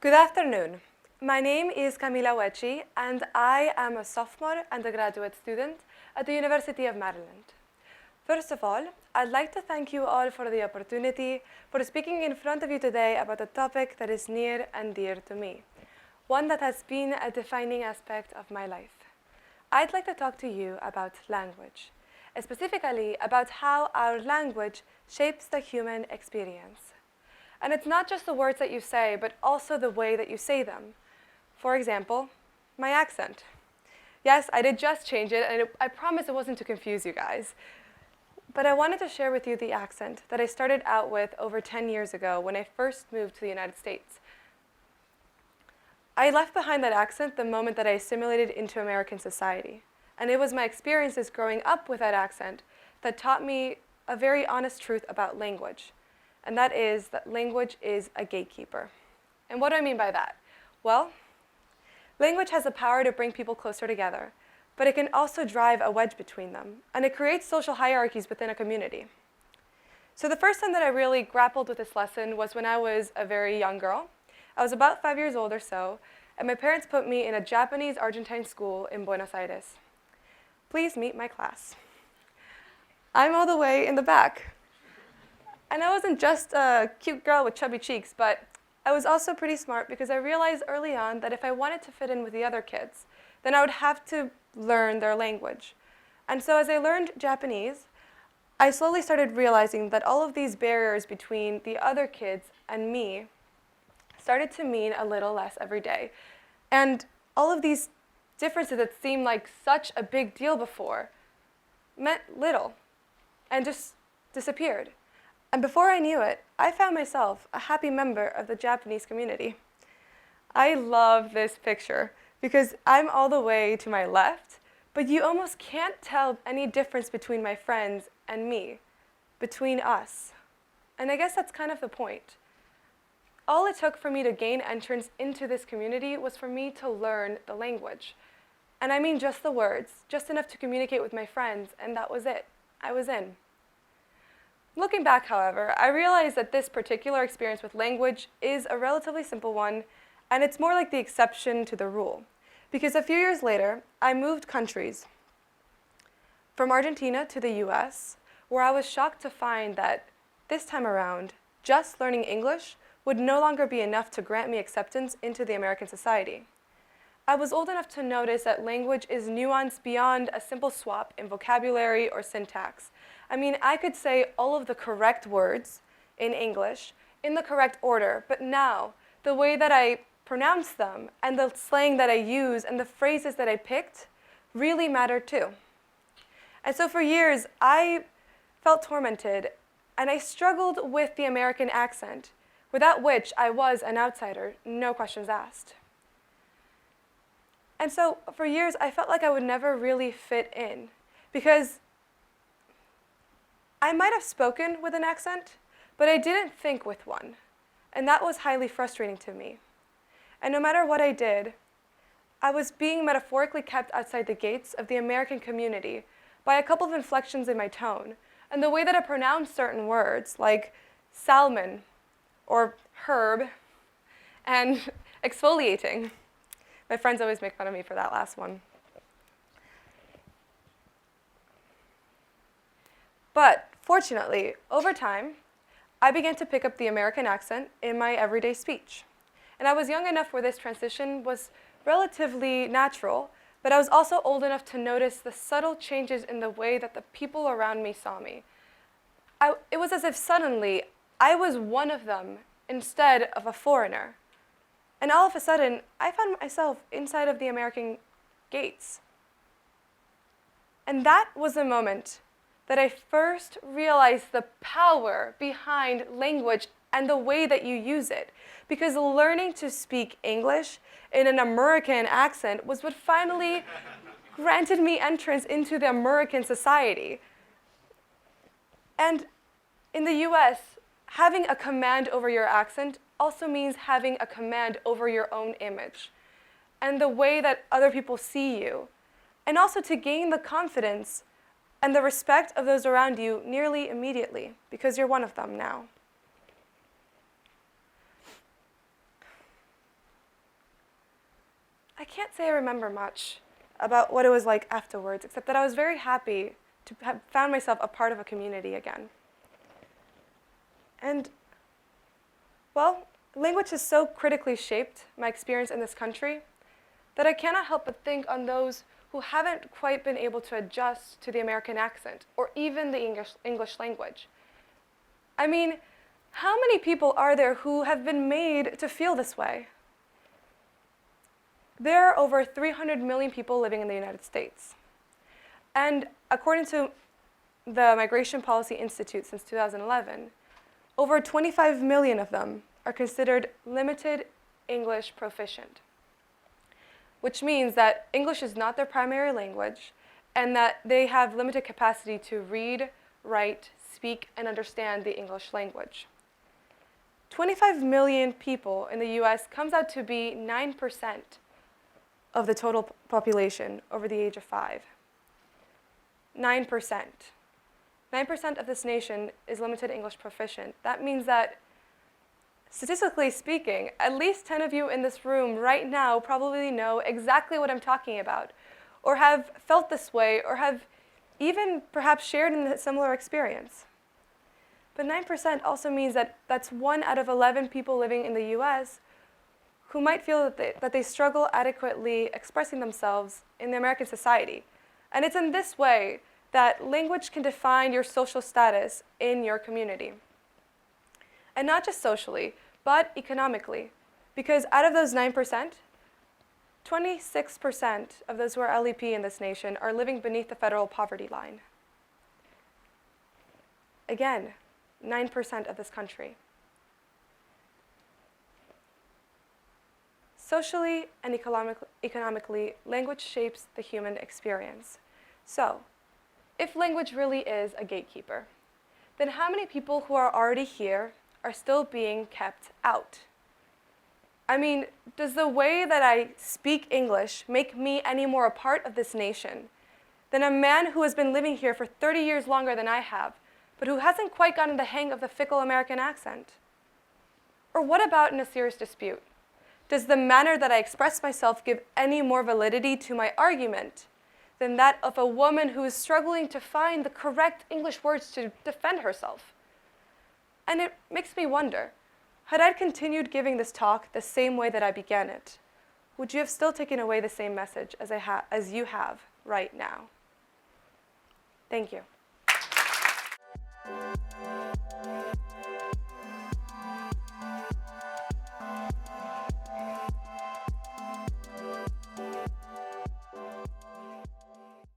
Good afternoon. My name is Camila Uechi, and I am a sophomore undergraduate student at the University of Maryland. First of all, I'd like to thank you all for the opportunity for speaking in front of you today about a topic that is near and dear to me, one that has been a defining aspect of my life. I'd like to talk to you about language, specifically about how our language shapes the human experience. And it's not just the words that you say, but also the way that you say them. For example, my accent. Yes, I did just change it, and I promise it wasn't to confuse you guys. But I wanted to share with you the accent that I started out with over 10 years ago when I first moved to the United States. I left behind that accent the moment that I assimilated into American society. And it was my experiences growing up with that accent that taught me a very honest truth about language. And that is that language is a gatekeeper. And what do I mean by that? Well, language has the power to bring people closer together, but it can also drive a wedge between them, and it creates social hierarchies within a community. So the first time that I really grappled with this lesson was when I was a very young girl. I was about 5 years old or so, and my parents put me in a Japanese-Argentine school in Buenos Aires. Please meet my class. I'm all the way in the back. And I wasn't just a cute girl with chubby cheeks, but I was also pretty smart because I realized early on that if I wanted to fit in with the other kids, then I would have to learn their language. And so as I learned Japanese, I slowly started realizing that all of these barriers between the other kids and me started to mean a little less every day. And all of these differences that seemed like such a big deal before meant little and just disappeared. And before I knew it, I found myself a happy member of the Japanese community. I love this picture because I'm all the way to my left, but you almost can't tell any difference between my friends and me, between us. And I guess that's kind of the point. All it took for me to gain entrance into this community was for me to learn the language. And I mean just the words, just enough to communicate with my friends, and that was it. I was in. Looking back, however, I realized that this particular experience with language is a relatively simple one, and it's more like the exception to the rule. Because a few years later, I moved countries from Argentina to the US, where I was shocked to find that this time around, just learning English would no longer be enough to grant me acceptance into the American society. I was old enough to notice that language is nuanced beyond a simple swap in vocabulary or syntax. I mean, I could say all of the correct words in English in the correct order, but now the way that I pronounce them and the slang that I use and the phrases that I picked really matter too. And so for years, I felt tormented and I struggled with the American accent, without which I was an outsider, no questions asked. And so for years, I felt like I would never really fit in because I might have spoken with an accent, but I didn't think with one. And that was highly frustrating to me. And no matter what I did, I was being metaphorically kept outside the gates of the American community by a couple of inflections in my tone and the way that I pronounced certain words like salmon or herb and exfoliating. My friends always make fun of me for that last one. But fortunately, over time, I began to pick up the American accent in my everyday speech. And I was young enough where this transition was relatively natural, but I was also old enough to notice the subtle changes in the way that the people around me saw me. It was as if suddenly I was one of them instead of a foreigner. And all of a sudden, I found myself inside of the American gates. And that was the moment that I first realized the power behind language and the way that you use it. Because learning to speak English in an American accent was what finally granted me entrance into the American society. And in the US, having a command over your accent also means having a command over your own image and the way that other people see you, and also to gain the confidence and the respect of those around you nearly immediately, because you're one of them now. I can't say I remember much about what it was like afterwards, except that I was very happy to have found myself a part of a community again. And, well, language has so critically shaped my experience in this country that I cannot help but think on those who haven't quite been able to adjust to the American accent or even the English language. I mean, how many people are there who have been made to feel this way? There are over 300 million people living in the United States. And according to the Migration Policy Institute since 2011, over 25 million of them are considered limited English proficient, which means that English is not their primary language and that they have limited capacity to read, write, speak, and understand the English language. 25 million people in the US comes out to be 9% of the total population over the age of 5. 9%. 9% of this nation is limited English proficient. That means that, statistically speaking, at least 10 of you in this room right now probably know exactly what I'm talking about, or have felt this way, or have even perhaps shared in a similar experience. But 9% also means that that's 1 out of 11 people living in the US who might feel that they struggle adequately expressing themselves in the American society. And it's in this way that language can define your social status in your community. And not just socially, but economically. Because out of those 9%, 26% of those who are LEP in this nation are living beneath the federal poverty line. Again, 9% of this country. Socially and economically, language shapes the human experience. So, if language really is a gatekeeper, then how many people who are already here are still being kept out? I mean, does the way that I speak English make me any more a part of this nation than a man who has been living here for 30 years longer than I have, but who hasn't quite gotten the hang of the fickle American accent? Or what about in a serious dispute? Does the manner that I express myself give any more validity to my argument than that of a woman who is struggling to find the correct English words to defend herself? And it makes me wonder, had I continued giving this talk the same way that I began it, would you have still taken away the same message as you have right now? Thank you.